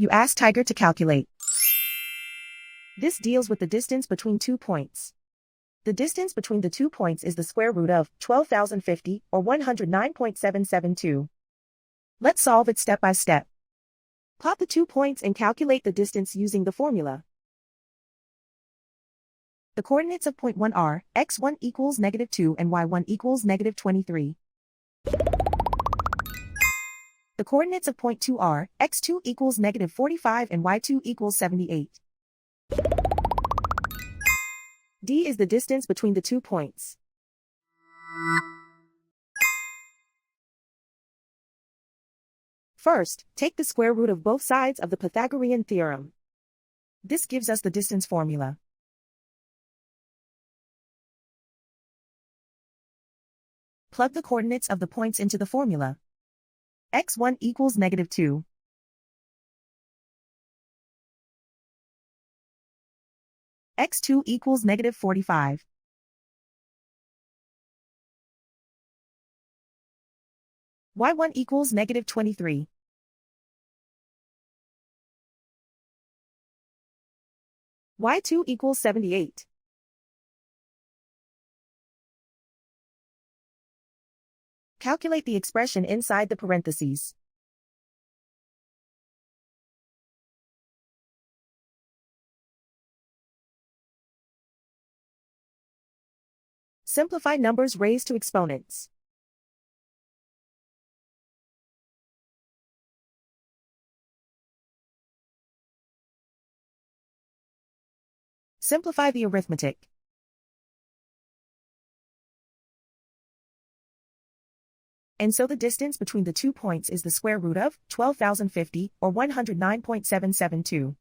You ask Tiger to calculate. This deals with the distance between 2 points. The distance between the 2 points is the square root of 12,050 or 109.772. Let's solve it step by step. Plot the 2 points and calculate the distance using the formula. The coordinates of point 1 are x1 equals -2 and y1 equals -23. The coordinates of point 2 are x2 equals -45 and y2 equals 78. D is the distance between the 2 points. First, take the square root of both sides of the Pythagorean theorem. This gives us the distance formula. Plug the coordinates of the points into the formula. x1 equals -2. x2 equals -45. y1 equals -23. y2 equals 78. Calculate the expression inside the parentheses. Simplify numbers raised to exponents. Simplify the arithmetic. And so the distance between the 2 points is the square root of 12,050 or 109.772.